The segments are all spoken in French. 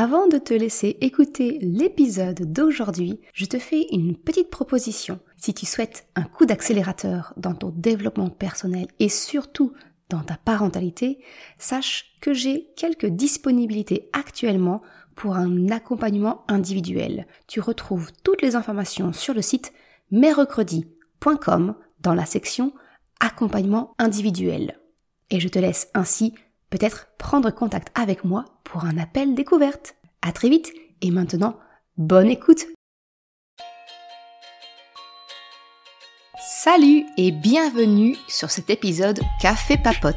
Avant de te laisser écouter l'épisode d'aujourd'hui, je te fais une petite proposition. Si tu souhaites un coup d'accélérateur dans ton développement personnel et surtout dans ta parentalité, sache que j'ai quelques disponibilités actuellement pour un accompagnement individuel. Tu retrouves toutes les informations sur le site merrecredi.com dans la section accompagnement individuel. Et je te laisse ainsi peut-être prendre contact avec moi pour un appel découverte. À très vite et maintenant, bonne écoute. Salut et bienvenue sur cet épisode Café Papote.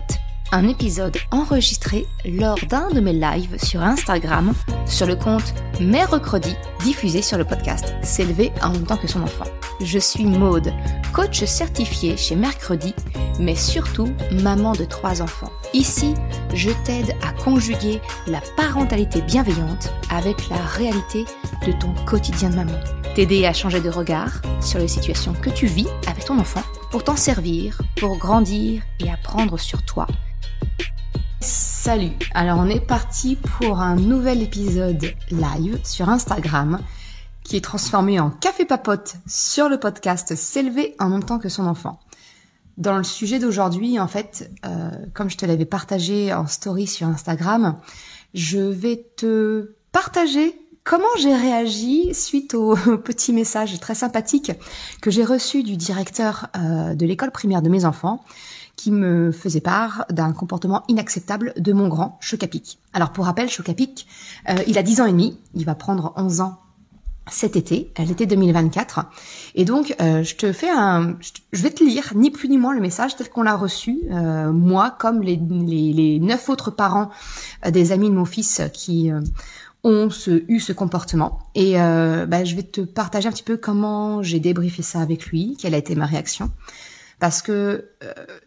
Un épisode enregistré lors d'un de mes lives sur Instagram sur le compte Merrecredi, diffusé sur le podcast S'élever en même temps que son enfant. Je suis Maude, coach certifié chez Mercredi, mais surtout maman de 3 enfants. Ici, je t'aide à conjuguer la parentalité bienveillante avec la réalité de ton quotidien de maman. T'aider à changer de regard sur les situations que tu vis avec ton enfant pour t'en servir, pour grandir et apprendre sur toi. Salut, alors on est parti pour un nouvel épisode live sur Instagram qui est transformé en Café Papote sur le podcast S'élever en même temps que son enfant. Dans le sujet d'aujourd'hui, en fait, comme je te l'avais partagé en story sur Instagram, je vais te partager comment j'ai réagi suite au petit message très sympathique que j'ai reçu du directeur de l'école primaire de mes enfants, qui me faisait part d'un comportement inacceptable de mon grand, Chocapic. Alors pour rappel, Chocapic, il a 10 ans et demi, il va prendre 11 ans cet été, l'été 2024. Et donc, je vais te lire ni plus ni moins le message tel qu'on l'a reçu, moi comme les 9 autres parents des amis de mon fils qui ont eu ce comportement. Et je vais te partager un petit peu comment j'ai débriefé ça avec lui, quelle a été ma réaction. Parce que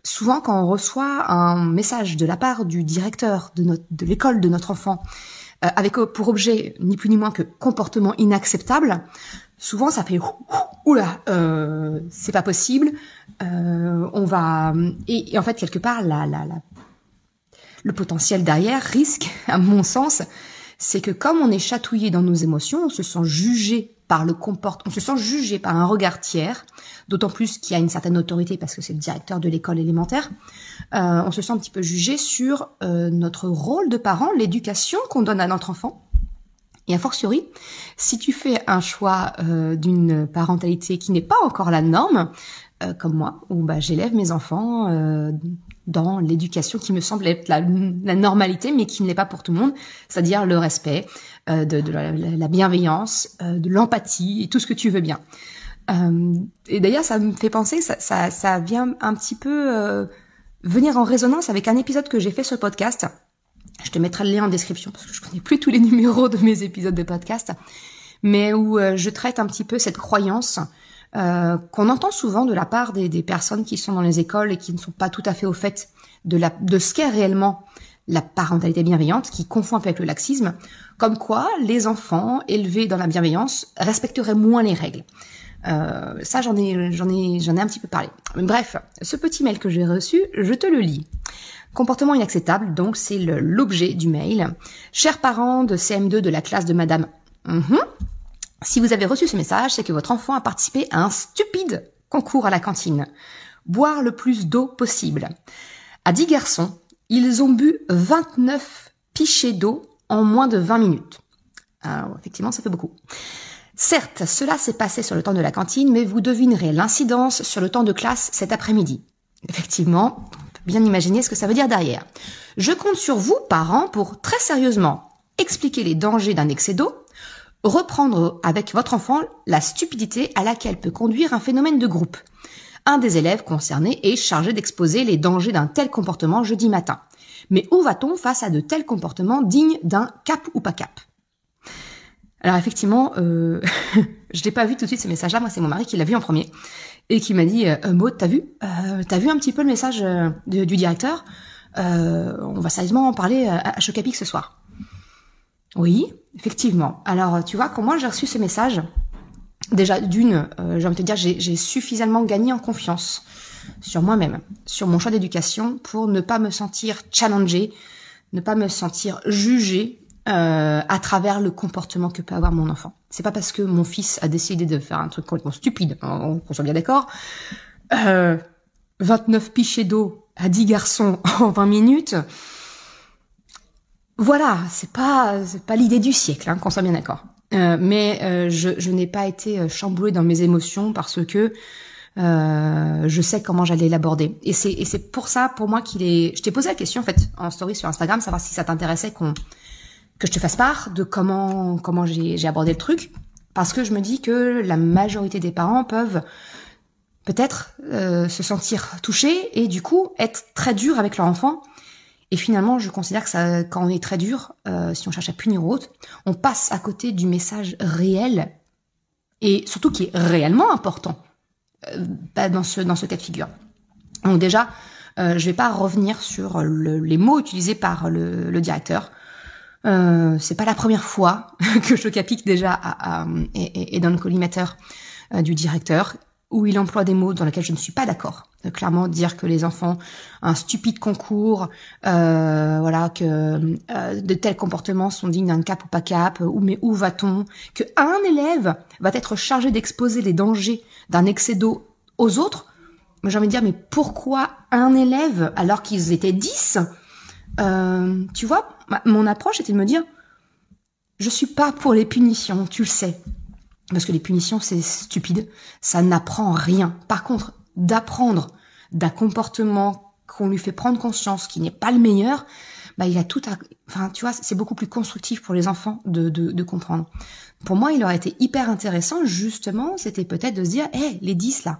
souvent, quand on reçoit un message de la part du directeur de l'école de notre enfant, avec pour objet ni plus ni moins que comportement inacceptable, souvent ça fait oula, c'est pas possible. On va et en fait quelque part le potentiel derrière risque, à mon sens, c'est que comme on est chatouillé dans nos émotions, on se sent jugé par on se sent jugé par un regard tiers, d'autant plus qu'il y a une certaine autorité parce que c'est le directeur de l'école élémentaire. On se sent un petit peu jugé sur notre rôle de parent, l'éducation qu'on donne à notre enfant. Et a fortiori, si tu fais un choix d'une parentalité qui n'est pas encore la norme, comme moi, où j'élève mes enfants dans l'éducation qui me semble être la normalité, mais qui ne l'est pas pour tout le monde, c'est-à-dire le respect, de la bienveillance, de l'empathie et tout ce que tu veux bien. Et d'ailleurs, ça me fait penser, ça vient un petit peu venir en résonance avec un épisode que j'ai fait sur le podcast. Je te mettrai le lien en description parce que je connais plus tous les numéros de mes épisodes de podcast, mais où je traite un petit peu cette croyance qu'on entend souvent de la part des personnes qui sont dans les écoles et qui ne sont pas tout à fait au fait de ce qu'est réellement la parentalité bienveillante, qui confond un peu avec le laxisme, comme quoi les enfants élevés dans la bienveillance respecteraient moins les règles. Ça, j'en ai un petit peu parlé. Bref, ce petit mail que j'ai reçu, je te le lis. Comportement inacceptable, donc c'est l'objet du mail. Chers parents de CM2 de la classe de Madame. Si vous avez reçu ce message, c'est que votre enfant a participé à un stupide concours à la cantine. Boire le plus d'eau possible. À 10 garçons, ils ont bu 29 pichets d'eau en moins de 20 minutes. Alors, effectivement, ça fait beaucoup. Certes, cela s'est passé sur le temps de la cantine, mais vous devinerez l'incidence sur le temps de classe cet après-midi. Effectivement, on peut bien imaginer ce que ça veut dire derrière. Je compte sur vous, parents, pour très sérieusement expliquer les dangers d'un excès d'eau, reprendre avec votre enfant la stupidité à laquelle peut conduire un phénomène de groupe. Un des élèves concernés est chargé d'exposer les dangers d'un tel comportement jeudi matin. Mais où va-t-on face à de tels comportements dignes d'un cap ou pas cap ? Alors effectivement, je l'ai pas vu tout de suite ce message-là, moi c'est mon mari qui l'a vu en premier et qui m'a dit Maud, t'as vu un petit peu le message du directeur, on va sérieusement en parler à Chocapic ce soir. Oui, effectivement. Alors tu vois, quand moi j'ai reçu ce message, déjà d'une, j'ai envie de te dire, j'ai suffisamment gagné en confiance sur moi-même, sur mon choix d'éducation pour ne pas me sentir challengée, ne pas me sentir jugée à travers le comportement que peut avoir mon enfant. C'est pas parce que mon fils a décidé de faire un truc complètement stupide, on soit bien d'accord, 29 pichets d'eau à 10 garçons en 20 minutes, voilà, c'est pas l'idée du siècle, qu'on soit bien d'accord. Mais je n'ai pas été chamboulée dans mes émotions parce que je sais comment j'allais l'aborder. Et c'est pour ça, pour moi, je t'ai posé la question, en fait, en story sur Instagram, savoir si ça t'intéressait que je te fasse part de comment j'ai abordé le truc. Parce que je me dis que la majorité des parents peuvent peut-être se sentir touchés et du coup être très durs avec leur enfant. Et finalement, je considère que ça, quand on est très dur, si on cherche à punir ou autre, on passe à côté du message réel et surtout qui est réellement important dans ce cas de figure. Donc déjà, je vais pas revenir sur les mots utilisés par le directeur. C'est pas la première fois que Chocapic déjà est dans le collimateur du directeur, où il emploie des mots dans lesquels je ne suis pas d'accord. Clairement, dire que les enfants, un stupide concours, voilà, que de tels comportements sont dignes d'un cap ou pas cap, mais où va-t-on, que un élève va être chargé d'exposer les dangers d'un excès d'eau aux autres. J'ai envie de dire, mais pourquoi un élève alors qu'ils étaient 10 ? Tu vois, mon approche était de me dire, je suis pas pour les punitions, tu le sais. Parce que les punitions, c'est stupide, ça n'apprend rien. Par contre, d'apprendre d'un comportement qu'on lui fait prendre conscience qui n'est pas le meilleur, il a tout à... Enfin, tu vois, c'est beaucoup plus constructif pour les enfants de comprendre. Pour moi, il aurait été hyper intéressant, justement, c'était peut-être de se dire, les 10 là,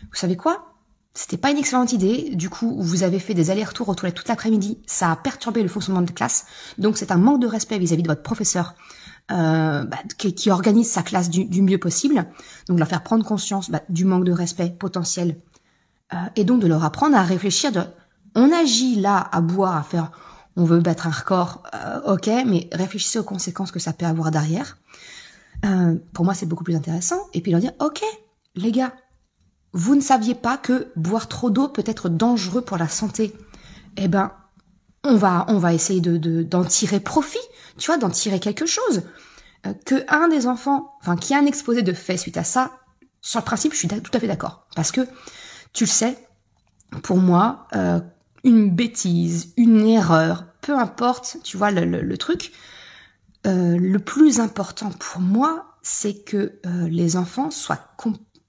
vous savez quoi ? C'était pas une excellente idée. Du coup, vous avez fait des allers-retours aux toilettes toute l'après-midi. Ça a perturbé le fonctionnement de classe. Donc, c'est un manque de respect vis-à-vis de votre professeur qui organise sa classe du mieux possible. Donc, leur faire prendre conscience du manque de respect potentiel. Et donc, de leur apprendre à réfléchir. On agit là à boire, à faire... On veut battre un record, ok, mais réfléchissez aux conséquences que ça peut avoir derrière. Pour moi, c'est beaucoup plus intéressant. Et puis leur dire, ok, les gars, vous ne saviez pas que boire trop d'eau peut être dangereux pour la santé. Eh ben, on va essayer d'en tirer profit, tu vois, d'en tirer quelque chose. Que un des enfants, enfin, qui a un exposé de fait suite à ça, sur le principe, je suis tout à fait d'accord. Parce que, tu le sais, pour moi, une bêtise, une erreur, peu importe, tu vois, le truc, le plus important pour moi, c'est que les enfants soient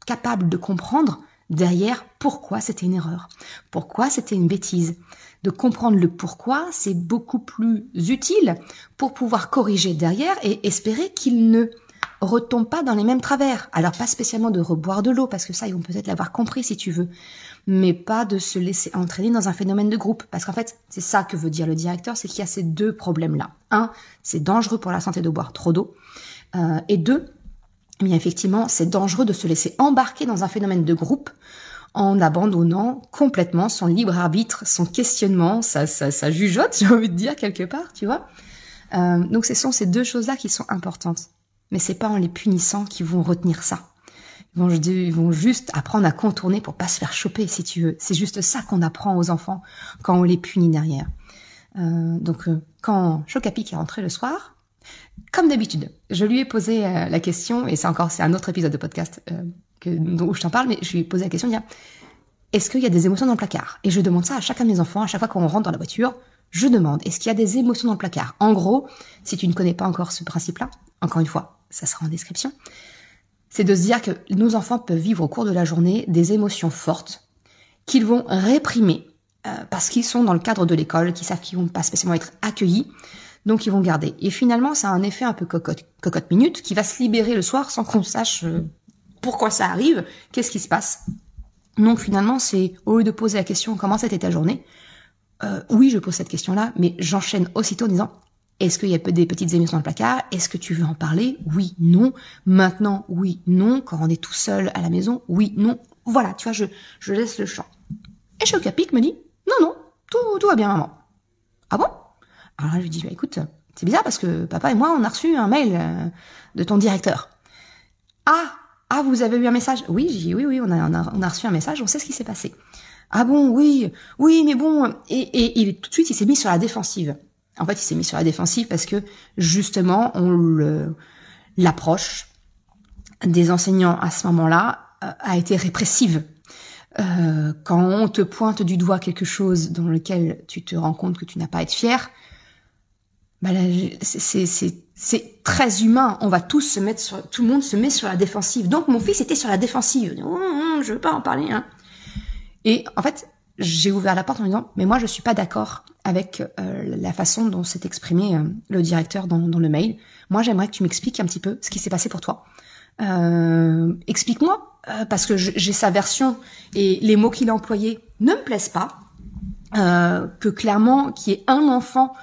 capable de comprendre derrière pourquoi c'était une erreur, pourquoi c'était une bêtise. De comprendre le pourquoi, c'est beaucoup plus utile pour pouvoir corriger derrière et espérer qu'ils ne retombent pas dans les mêmes travers. Alors pas spécialement de reboire de l'eau, parce que ça, ils vont peut-être l'avoir compris si tu veux, mais pas de se laisser entraîner dans un phénomène de groupe. Parce qu'en fait, c'est ça que veut dire le directeur, c'est qu'il y a ces deux problèmes-là. Un, c'est dangereux pour la santé de boire trop d'eau. Et deux, mais effectivement, c'est dangereux de se laisser embarquer dans un phénomène de groupe en abandonnant complètement son libre arbitre, son questionnement, sa jugeote, j'ai envie de dire quelque part, tu vois. Donc ce sont ces deux choses-là qui sont importantes. Mais c'est pas en les punissant qu'ils vont retenir ça. Ils vont juste apprendre à contourner pour pas se faire choper, si tu veux. C'est juste ça qu'on apprend aux enfants quand on les punit derrière. Donc quand Chocapic est rentré le soir, comme d'habitude, je lui ai posé la question, et c'est un autre épisode de podcast où je t'en parle, mais je lui ai posé la question, est-ce qu'il y a des émotions dans le placard ? Et je demande ça à chacun de mes enfants, à chaque fois qu'on rentre dans la voiture, je demande, est-ce qu'il y a des émotions dans le placard ? En gros, si tu ne connais pas encore ce principe-là, encore une fois, ça sera en description, c'est de se dire que nos enfants peuvent vivre au cours de la journée des émotions fortes qu'ils vont réprimer parce qu'ils sont dans le cadre de l'école, qu'ils savent qu'ils vont pas spécialement être accueillis, donc ils vont garder. Et finalement, ça a un effet un peu cocotte minute qui va se libérer le soir sans qu'on sache pourquoi ça arrive, qu'est-ce qui se passe. Donc finalement, c'est au lieu de poser la question comment c'était ta journée, oui, je pose cette question-là, mais j'enchaîne aussitôt en disant est-ce qu'il y a des petites émotions dans le placard ? Est-ce que tu veux en parler ? Oui, non. Maintenant, oui, non. Quand on est tout seul à la maison, oui, non. Voilà, tu vois, je laisse le champ. Et Chocapic me dit non, tout va bien, maman. Ah bon ? Alors là, je lui dis, écoute, c'est bizarre parce que papa et moi, on a reçu un mail de ton directeur. Ah, vous avez eu un message ? Oui, j'ai dit, oui, on a reçu un message, on sait ce qui s'est passé. Ah bon, oui, mais bon, et tout de suite, il s'est mis sur la défensive. En fait, il s'est mis sur la défensive parce que justement, l'approche des enseignants à ce moment-là a été répressive. Quand on te pointe du doigt quelque chose dans lequel tu te rends compte que tu n'as pas à être fier, bah là, c'est très humain. On va tous se mettre tout le monde se met sur la défensive. Donc mon fils était sur la défensive. Je veux pas en parler. Hein. Et en fait, j'ai ouvert la porte en disant, mais moi je suis pas d'accord avec la façon dont s'est exprimé le directeur dans le mail. Moi j'aimerais que tu m'expliques un petit peu ce qui s'est passé pour toi. Explique-moi, parce que j'ai sa version et les mots qu'il a employés ne me plaisent pas. Que clairement, qu'il y ait un enfant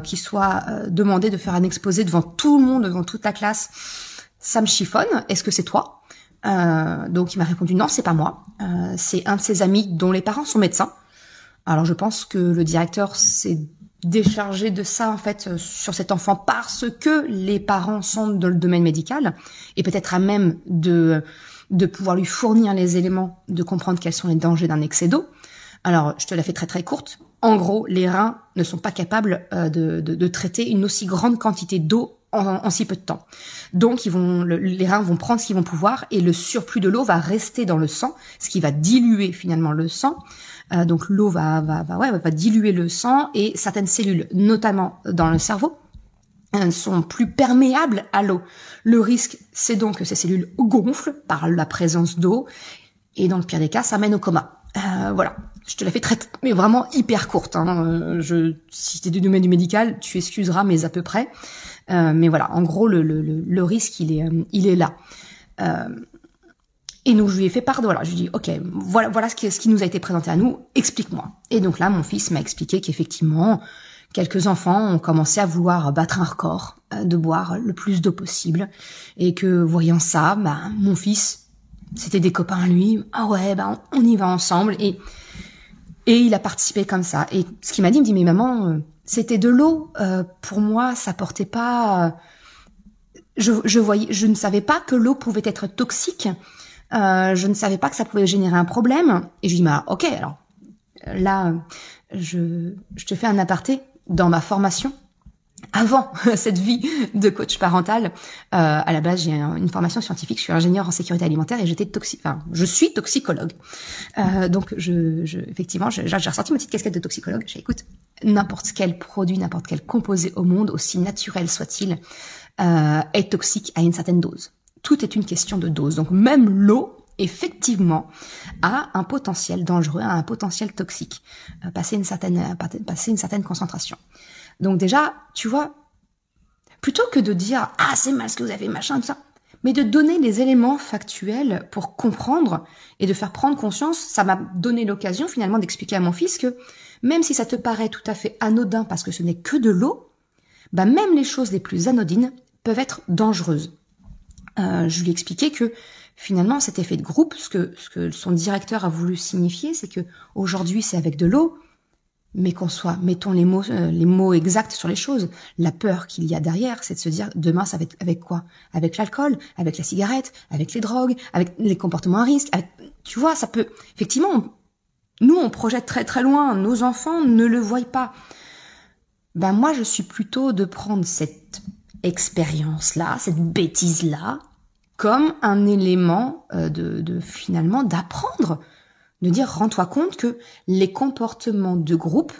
qui soit demandé de faire un exposé devant tout le monde, devant toute la classe, ça me chiffonne. Est-ce que c'est toi? Donc il m'a répondu non, c'est pas moi. C'est un de ses amis dont les parents sont médecins. Alors je pense que le directeur s'est déchargé de ça en fait sur cet enfant parce que les parents sont dans le domaine médical et peut-être à même de pouvoir lui fournir les éléments de comprendre quels sont les dangers d'un excès d'eau. Alors je te la fais très très courte. En gros, les reins ne sont pas capables de traiter une aussi grande quantité d'eau en si peu de temps. Donc les reins vont prendre ce qu'ils vont pouvoir et le surplus de l'eau va rester dans le sang, ce qui va diluer finalement le sang. Donc l'eau va diluer le sang et certaines cellules, notamment dans le cerveau, sont plus perméables à l'eau. Le risque, c'est donc que ces cellules gonflent par la présence d'eau et dans le pire des cas, ça mène au coma. Voilà. Je te la fais mais vraiment hyper courte. Hein. Si t'es du domaine du médical, tu excuseras, mais à peu près. Mais voilà, en gros, le risque, il est là. Et donc, je lui ai fait part de, voilà, je lui ai dit, ok, voilà ce qui nous a été présenté à nous, explique-moi. Et donc là, mon fils m'a expliqué qu'effectivement, quelques enfants ont commencé à vouloir battre un record, de boire le plus d'eau possible. Et que, voyant ça, mon fils, c'était des copains à lui, ah ouais, on y va ensemble. Et il a participé comme ça. Et ce qu'il m'a dit, il me dit, mais maman, c'était de l'eau. Pour moi, ça portait pas... Je ne savais pas que l'eau pouvait être toxique. Je ne savais pas que ça pouvait générer un problème. Et je lui dis, ok, alors là, je te fais un aparté. Dans ma formation, avant cette vie de coach parental, à la base, j'ai une formation scientifique. Je suis ingénieure en sécurité alimentaire et je suis toxicologue. Donc, effectivement, j'ai ressorti ma petite casquette de toxicologue. J'ai écoute, n'importe quel produit, n'importe quel composé au monde, aussi naturel soit-il, est toxique à une certaine dose. Tout est une question de dose. Donc, même l'eau, effectivement, a un potentiel dangereux, a un potentiel toxique, passer une certaine concentration. Donc déjà, tu vois, plutôt que de dire « Ah, c'est mal ce que vous avez fait, machin, tout ça », mais de donner les éléments factuels pour comprendre et de faire prendre conscience, ça m'a donné l'occasion finalement d'expliquer à mon fils que même si ça te paraît tout à fait anodin parce que ce n'est que de l'eau, même les choses les plus anodines peuvent être dangereuses. Je lui ai expliqué que finalement, cet effet de groupe, ce que son directeur a voulu signifier, c'est que aujourd'hui c'est avec de l'eau, mais mettons les mots exacts sur les choses. La peur qu'il y a derrière, c'est de se dire demain ça va être avec quoi? Avec l'alcool, avec la cigarette, avec les drogues, avec les comportements à risque. Tu vois, ça peut effectivement. Nous, on projette très très loin. Nos enfants ne le voient pas. Moi, je suis plutôt de prendre cette expérience-là, cette bêtise-là, comme un élément finalement d'apprendre, de dire rends-toi compte que les comportements de groupe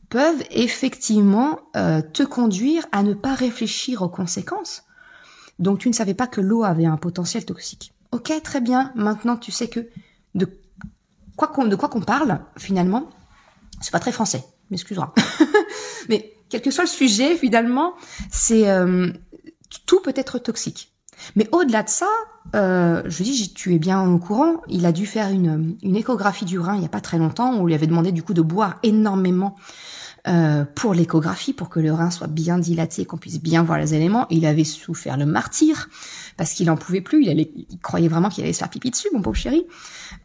peuvent effectivement te conduire à ne pas réfléchir aux conséquences. Donc tu ne savais pas que l'eau avait un potentiel toxique. Ok, très bien, maintenant tu sais que de quoi qu'on parle, finalement, c'est pas très français, m'excuseras. Mais quel que soit le sujet, finalement, c'est tout peut être toxique. Mais au-delà de ça, je dis, tu es bien au courant, il a dû faire une échographie du rein il y a pas très longtemps, où on lui avait demandé du coup de boire énormément pour l'échographie, pour que le rein soit bien dilaté, qu'on puisse bien voir les éléments. Il avait souffert le martyre, parce qu'il en pouvait plus, il croyait vraiment qu'il allait se faire pipi dessus, mon pauvre chéri.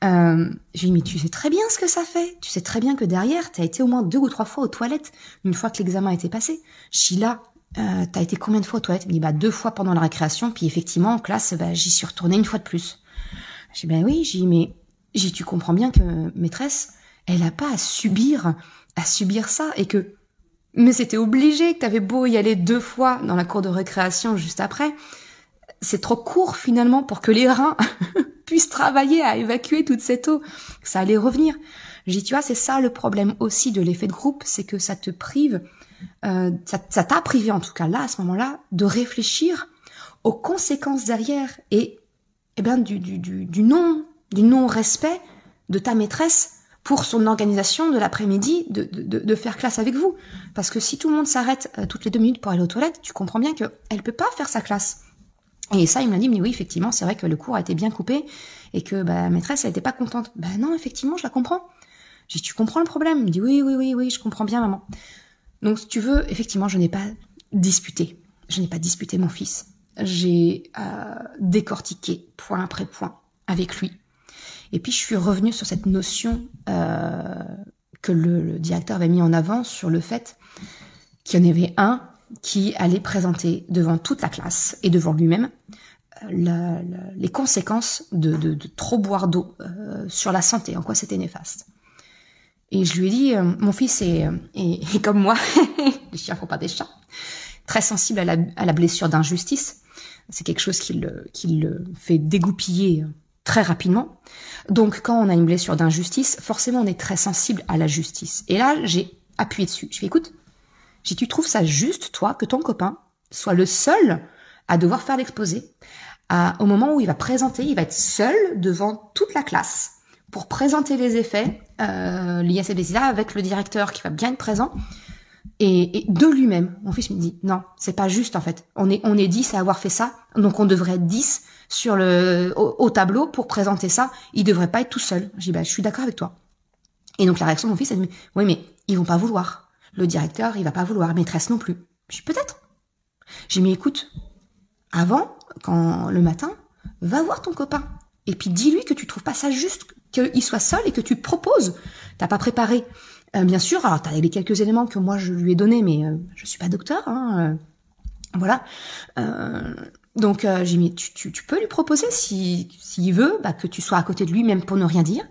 J'ai dit, mais tu sais très bien ce que ça fait, tu sais très bien que derrière, t'as été au moins 2 ou 3 fois aux toilettes, une fois que l'examen était passé. Je dis là, t'as été combien de fois aux toilettes? Il me dit 2 fois pendant la récréation, puis effectivement en classe, j'y suis retournée 1 fois de plus. J'ai dit oui, tu comprends bien que maîtresse, elle a pas à subir ça, et que Mais c'était obligé, que t'avais beau y aller 2 fois dans la cour de récréation juste après. C'est trop court finalement pour que les reins puissent travailler à évacuer toute cette eau. Ça allait revenir. J'ai dit, tu vois, c'est ça le problème aussi de l'effet de groupe, c'est que ça te prive, ça t'a privé en tout cas là, à ce moment-là, de réfléchir aux conséquences derrière et ben du non-respect de ta maîtresse pour son organisation de l'après-midi de faire classe avec vous. Parce que si tout le monde s'arrête toutes les 2 minutes pour aller aux toilettes, tu comprends bien qu'elle peut pas faire sa classe. Et ça, il me dit oui, effectivement, c'est vrai que le cours a été bien coupé et que la maîtresse, elle était pas contente. Non, effectivement, je la comprends. J'ai dit, tu comprends le problème? Il me dit oui, je comprends bien, maman. Donc, si tu veux, effectivement, je n'ai pas disputé. Je n'ai pas disputé mon fils. J'ai décortiqué point après point avec lui. Et puis, je suis revenue sur cette notion que le directeur avait mis en avant sur le fait qu'il y en avait un qui allait présenter devant toute la classe et devant lui-même les conséquences de trop boire d'eau sur la santé, en quoi c'était néfaste. Et je lui ai dit, mon fils est comme moi, les chiens font pas des chats, très sensible à la blessure d'injustice. C'est quelque chose qui le fait dégoupiller très rapidement. Donc quand on a une blessure d'injustice, forcément on est très sensible à la justice. Et là, j'ai appuyé dessus. Je fais, écoute, tu trouves ça juste, toi, que ton copain soit le seul à devoir faire l'exposé au moment où il va présenter, il va être seul devant toute la classe pour présenter les effets liés à cette blessure avec le directeur qui va bien être présent et de lui-même. Mon fils me dit non, c'est pas juste en fait. On est 10 à avoir fait ça, donc on devrait être 10 sur au tableau pour présenter ça. Il devrait pas être tout seul. Je dis je suis d'accord avec toi. Et donc la réaction de mon fils, elle me dit oui mais ils vont pas vouloir. Le directeur, il va pas vouloir, maîtresse non plus. Je dis peut-être. J'ai dit mais écoute, avant, quand le matin, va voir ton copain. Et puis dis-lui que tu trouves pas ça juste qu'il soit seul et que tu proposes. T'as pas préparé. Bien sûr, alors t'as les quelques éléments que moi je lui ai donnés, mais je suis pas docteur, voilà. Donc j'ai dit mais tu peux lui proposer s'il veut, que tu sois à côté de lui, même pour ne rien dire.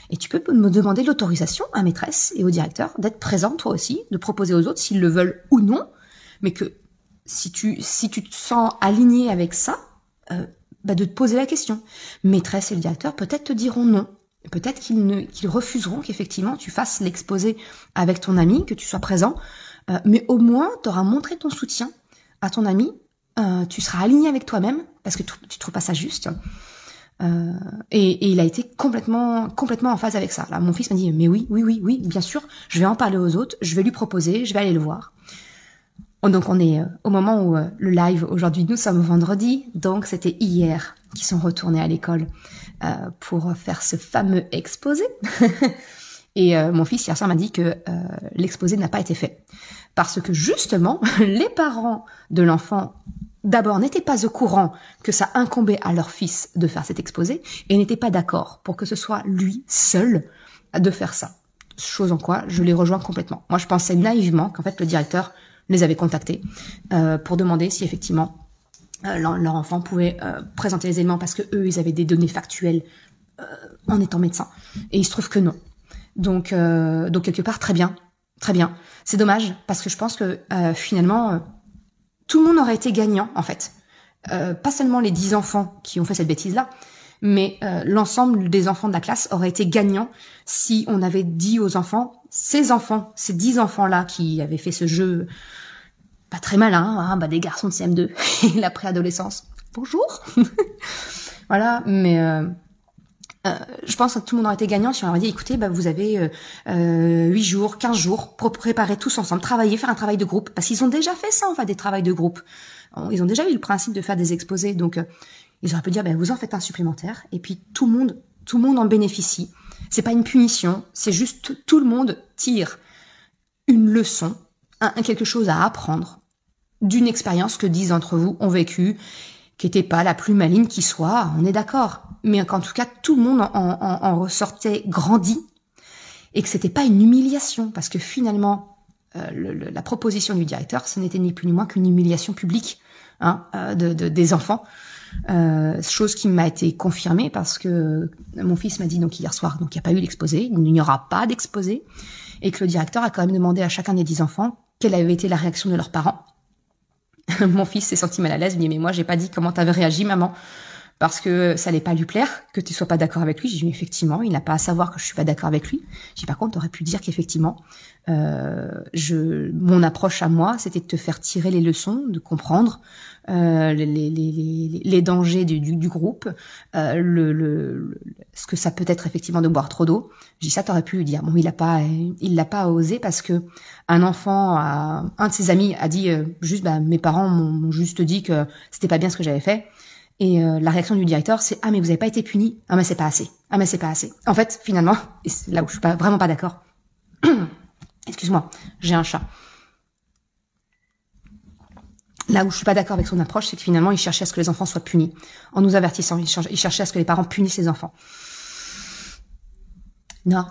Et tu peux me demander l'autorisation à maîtresse et au directeur d'être présent toi aussi, de proposer aux autres s'ils le veulent ou non, mais que si tu te sens aligné avec ça, de te poser la question. Maîtresse et le directeur peut-être te diront non, peut-être qu'ils refuseront qu'effectivement tu fasses l'exposé avec ton ami, que tu sois présent, mais au moins tu auras montré ton soutien à ton ami, tu seras aligné avec toi-même parce que tu trouves pas ça juste. Et il a été complètement en phase avec ça. Là, mon fils m'a dit mais oui, bien sûr, je vais en parler aux autres, je vais lui proposer, je vais aller le voir. Donc on est au moment où le live aujourd'hui, nous sommes vendredi, donc c'était hier qu'ils sont retournés à l'école pour faire ce fameux exposé. Et mon fils hier soir m'a dit que l'exposé n'a pas été fait parce que justement les parents de l'enfant d'abord n'étaient pas au courant que ça incombait à leur fils de faire cet exposé et n'étaient pas d'accord pour que ce soit lui seul de faire ça. Chose en quoi je les rejoins complètement. Moi je pensais naïvement qu'en fait le directeur les avait contactés pour demander si effectivement leur enfant pouvait présenter les éléments parce que eux ils avaient des données factuelles en étant médecin. Et il se trouve que non. Donc quelque part très bien. C'est dommage parce que je pense que finalement tout le monde aurait été gagnant, en fait. Pas seulement les 10 enfants qui ont fait cette bêtise-là, mais l'ensemble des enfants de la classe auraient été gagnants si on avait dit aux enfants, ces 10 enfants-là qui avaient fait ce jeu pas très malin, des garçons de CM2 et la préadolescence. Bonjour. Voilà, mais je pense que tout le monde aurait été gagnant si on leur avait dit, écoutez, vous avez 8 jours, 15 jours pour préparer tous ensemble, travailler, faire un travail de groupe. Parce qu'ils ont déjà fait ça, des travails de groupe. Ils ont déjà eu le principe de faire des exposés. Donc, ils auraient pu dire, vous en faites un supplémentaire. Et puis, tout le monde en bénéficie. C'est pas une punition. C'est juste, tout le monde tire une leçon, quelque chose à apprendre d'une expérience que 10 d'entre vous ont vécue, qui était pas la plus maligne qui soit, on est d'accord. Mais qu'en tout cas, tout le monde en ressortait grandi et que c'était pas une humiliation parce que finalement, la proposition du directeur, ce n'était ni plus ni moins qu'une humiliation publique des enfants. Chose qui m'a été confirmée parce que mon fils m'a dit donc hier soir, donc il n'y a pas eu l'exposé, il n'y aura pas d'exposé et que le directeur a quand même demandé à chacun des 10 enfants quelle avait été la réaction de leurs parents. Mon fils s'est senti mal à l'aise, il me dit mais moi j'ai pas dit comment t'avais réagi maman, parce que ça allait pas lui plaire que tu sois pas d'accord avec lui. J'ai dit mais effectivement, il n'a pas à savoir que je suis pas d'accord avec lui. J'ai dit par contre t'aurais pu dire qu'effectivement mon approche à moi c'était de te faire tirer les leçons, de comprendre les dangers du groupe, ce que ça peut être effectivement de boire trop d'eau. J'ai dit ça t'aurais pu lui dire. Bon, il l'a pas osé parce que un enfant, un de ses amis a dit juste mes parents m'ont juste dit que c'était pas bien ce que j'avais fait. Et la réaction du directeur, c'est ah mais vous avez pas été puni, ah mais c'est pas assez, ah mais c'est pas assez. En fait, finalement, et c'est là où je suis vraiment pas d'accord. Excuse-moi, j'ai un chat. Là où je suis pas d'accord avec son approche, c'est que finalement, il cherchait à ce que les enfants soient punis. En nous avertissant, il cherchait à ce que les parents punissent les enfants. Non.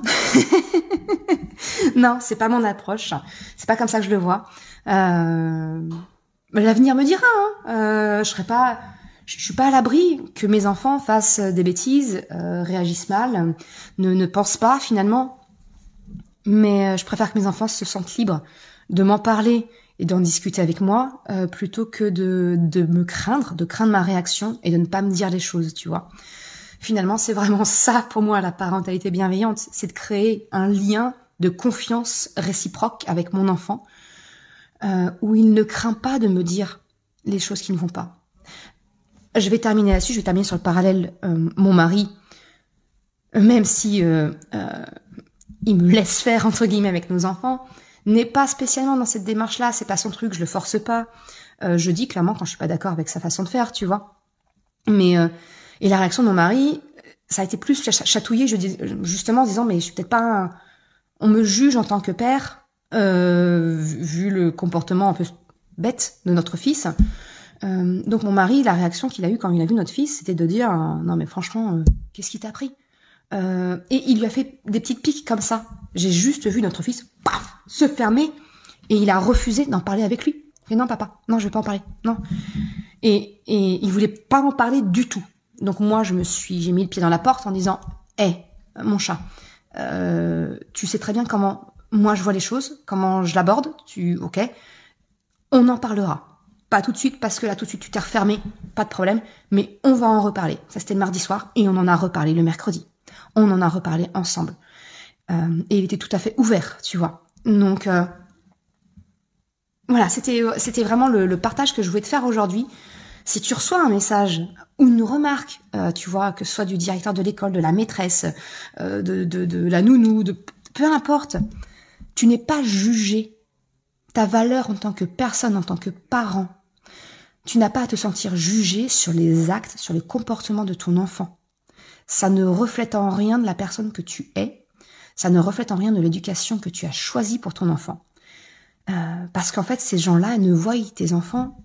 Non, c'est pas mon approche. C'est pas comme ça que je le vois. L'avenir me dira, hein. Je suis pas à l'abri que mes enfants fassent des bêtises, réagissent mal, ne pensent pas finalement. Mais je préfère que mes enfants se sentent libres de m'en parler et d'en discuter avec moi, plutôt que de me craindre, de craindre ma réaction et de ne pas me dire les choses, tu vois. Finalement, c'est vraiment ça pour moi la parentalité bienveillante, c'est de créer un lien de confiance réciproque avec mon enfant, où il ne craint pas de me dire les choses qui ne vont pas. Je vais terminer là-dessus, je vais terminer sur le parallèle. Mon mari, même si il me laisse faire entre guillemets avec nos enfants, n'est pas spécialement dans cette démarche-là, c'est pas son truc, je le force pas. Je dis clairement quand je suis pas d'accord avec sa façon de faire, tu vois. Mais et la réaction de mon mari, ça a été plus chatouillé, justement en disant mais je suis peut-être pas on me juge en tant que père, vu le comportement un peu bête de notre fils. Donc mon mari, la réaction qu'il a eue quand il a vu notre fils, c'était de dire non mais franchement, qu'est-ce qui t'a pris? Et il lui a fait des petites piques comme ça. J'ai juste vu notre fils paf, se fermer et il a refusé d'en parler avec lui. Et non papa, non je vais pas en parler, non. Et il voulait pas m'en parler du tout. Donc moi j'ai mis le pied dans la porte en disant mon chat, tu sais très bien comment moi je vois les choses, comment je l'aborde, ok, on en parlera. Pas tout de suite, parce que là, tout de suite, tu t'es refermé, pas de problème, mais on va en reparler. Ça, c'était le mardi soir, et on en a reparlé le mercredi. On en a reparlé ensemble. Et il était tout à fait ouvert, tu vois. Donc, voilà, c'était vraiment le partage que je voulais te faire aujourd'hui. Si tu reçois un message ou une remarque, tu vois, que ce soit du directeur de l'école, de la maîtresse, de la nounou, peu importe, tu n'es pas jugé. Ta valeur en tant que personne, en tant que parent, tu n'as pas à te sentir jugé sur les actes, sur les comportements de ton enfant. Ça ne reflète en rien de la personne que tu es. Ça ne reflète en rien de l'éducation que tu as choisie pour ton enfant. Parce qu'en fait, ces gens-là ne voient tes enfants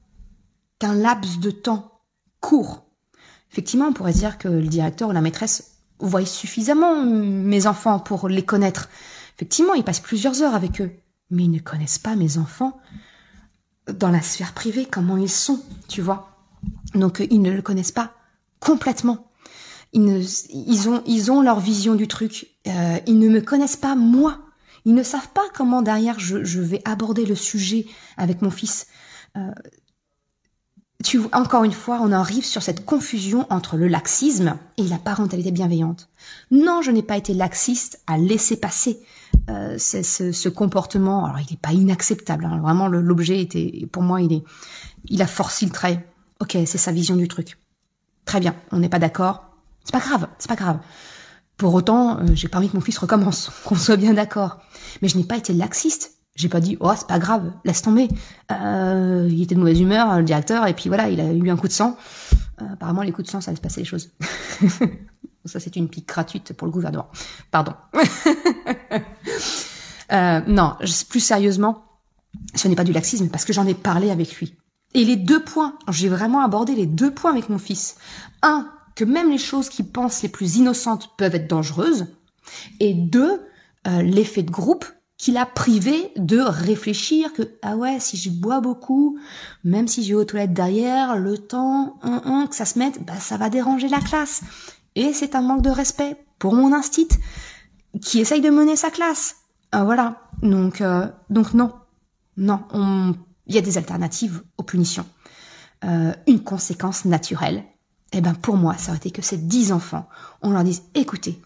qu'un laps de temps court. Effectivement, on pourrait dire que le directeur ou la maîtresse voient suffisamment mes enfants pour les connaître. Effectivement, ils passent plusieurs heures avec eux. Mais ils ne connaissent pas mes enfants dans la sphère privée, comment ils sont, tu vois. Donc, ils ne le connaissent pas complètement. Ils ont leur vision du truc. Ils ne me connaissent pas, moi. Ils ne savent pas comment, derrière, je vais aborder le sujet avec mon fils. Encore une fois, on arrive sur cette confusion entre le laxisme et la parentalité bienveillante. Non, je n'ai pas été laxiste à laisser passer ce comportement. Alors, il n'est pas inacceptable. Hein. Vraiment, l'objet était, pour moi, il a forcé le trait. Ok, c'est sa vision du truc. Très bien, on n'est pas d'accord. C'est pas grave. Pour autant, j'ai pas envie que mon fils recommence, qu'on soit bien d'accord. Mais je n'ai pas été laxiste. J'ai pas dit, oh, c'est pas grave, laisse tomber. Il était de mauvaise humeur, le directeur, et puis voilà, il a eu un coup de sang. Apparemment, les coups de sang, ça laisse passer les choses. Ça, c'est une pique gratuite pour le gouvernement. Pardon. Non, plus sérieusement, ce n'est pas du laxisme, parce que j'en ai parlé avec lui. Et les 2 points, j'ai vraiment abordé les 2 points avec mon fils. 1, que même les choses qu'il pense les plus innocentes peuvent être dangereuses. Et 2, l'effet de groupe qu'il a privé de réfléchir que, ah ouais, si je bois beaucoup, même si je vais aux toilettes derrière, le temps que ça se mette, bah, ça va déranger la classe. Et c'est un manque de respect pour mon instit qui essaye de mener sa classe. Voilà. Donc non. Non, il y a des alternatives aux punitions. Une conséquence naturelle, pour moi, ça aurait été que ces 10 enfants, on leur dise, écoutez,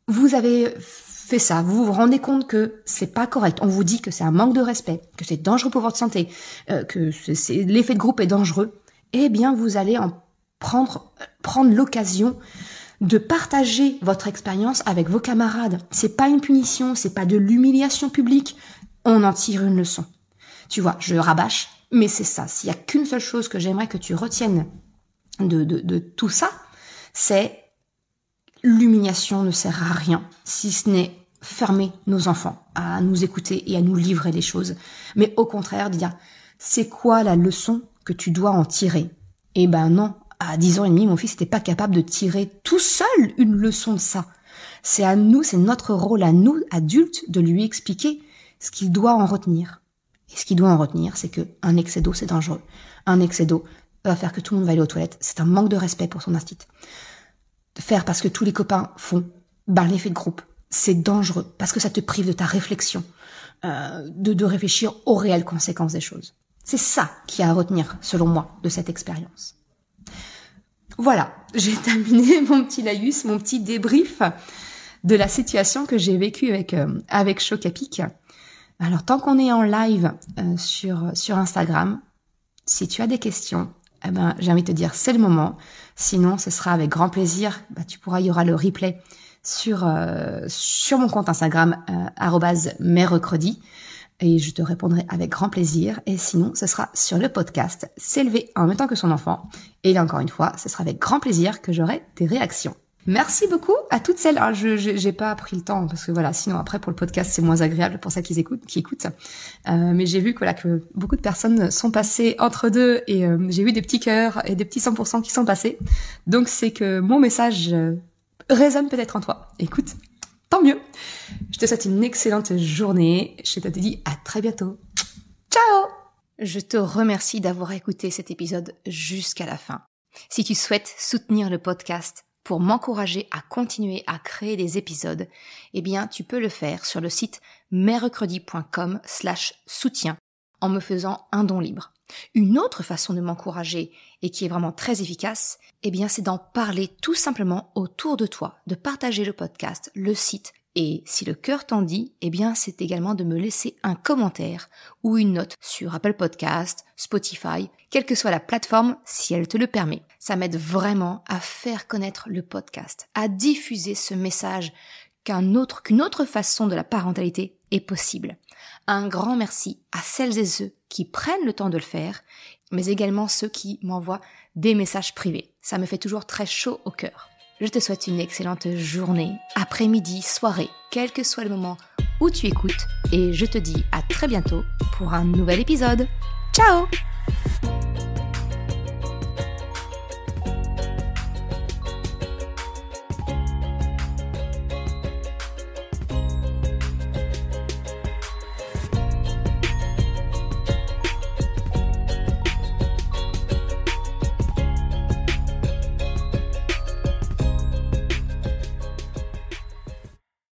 vous avez fait ça, vous vous rendez compte que c'est pas correct, on vous dit que c'est un manque de respect, que c'est dangereux pour votre santé, que l'effet de groupe est dangereux, vous allez en prendre l'occasion de partager votre expérience avec vos camarades. C'est pas une punition, c'est pas de l'humiliation publique, on en tire une leçon. Tu vois, je rabâche, mais c'est ça. S'il y a qu'une seule chose que j'aimerais que tu retiennes de tout ça, c'est l'humiliation ne sert à rien, si ce n'est fermer nos enfants à nous écouter et à nous livrer les choses. Mais au contraire, dire, c'est quoi la leçon que tu dois en tirer? Non, à 10 ans et demi, mon fils n'était pas capable de tirer tout seul une leçon de ça. C'est à nous, c'est notre rôle à nous, adultes, de lui expliquer ce qu'il doit en retenir. Et ce qu'il doit en retenir, c'est qu'un excès d'eau, c'est dangereux. Un excès d'eau va faire que tout le monde va aller aux toilettes. C'est un manque de respect pour son instinct. Faire parce que tous les copains font, l'effet de groupe, c'est dangereux. Parce que ça te prive de ta réflexion, de réfléchir aux réelles conséquences des choses. C'est ça qu'il y a à retenir, selon moi, de cette expérience. Voilà, j'ai terminé mon petit laïus, mon petit débrief de la situation que j'ai vécue avec Choc à Pic. Alors, tant qu'on est en live sur Instagram, si tu as des questions, j'ai envie de te dire, c'est le moment. Sinon, ce sera avec grand plaisir. Il y aura le replay sur mon compte Instagram, @merrecredi. Et je te répondrai avec grand plaisir. Et sinon, ce sera sur le podcast, s'élever en même temps que son enfant. Et là, encore une fois, ce sera avec grand plaisir que j'aurai tes réactions. Merci beaucoup à toutes celles. Alors, j'ai pas pris le temps parce que voilà, sinon après pour le podcast c'est moins agréable pour celles qui écoutent. Mais j'ai vu que beaucoup de personnes sont passées entre deux et j'ai vu des petits cœurs et des petits 100% qui sont passés. Donc c'est que mon message résonne peut-être en toi. Écoute, tant mieux. Je te souhaite une excellente journée. Je te dis à très bientôt. Ciao! Je te remercie d'avoir écouté cet épisode jusqu'à la fin. Si tu souhaites soutenir le podcast pour m'encourager à continuer à créer des épisodes, tu peux le faire sur le site merrecredi.com/soutien en me faisant un don libre. Une autre façon de m'encourager et qui est vraiment très efficace, c'est d'en parler tout simplement autour de toi, de partager le podcast, le site. Et si le cœur t'en dit, c'est également de me laisser un commentaire ou une note sur Apple Podcast, Spotify, quelle que soit la plateforme, si elle te le permet. Ça m'aide vraiment à faire connaître le podcast, à diffuser ce message qu'une autre façon de la parentalité est possible. Un grand merci à celles et ceux qui prennent le temps de le faire, mais également ceux qui m'envoient des messages privés. Ça me fait toujours très chaud au cœur. Je te souhaite une excellente journée, après-midi, soirée, quel que soit le moment où tu écoutes, et je te dis à très bientôt pour un nouvel épisode. Ciao!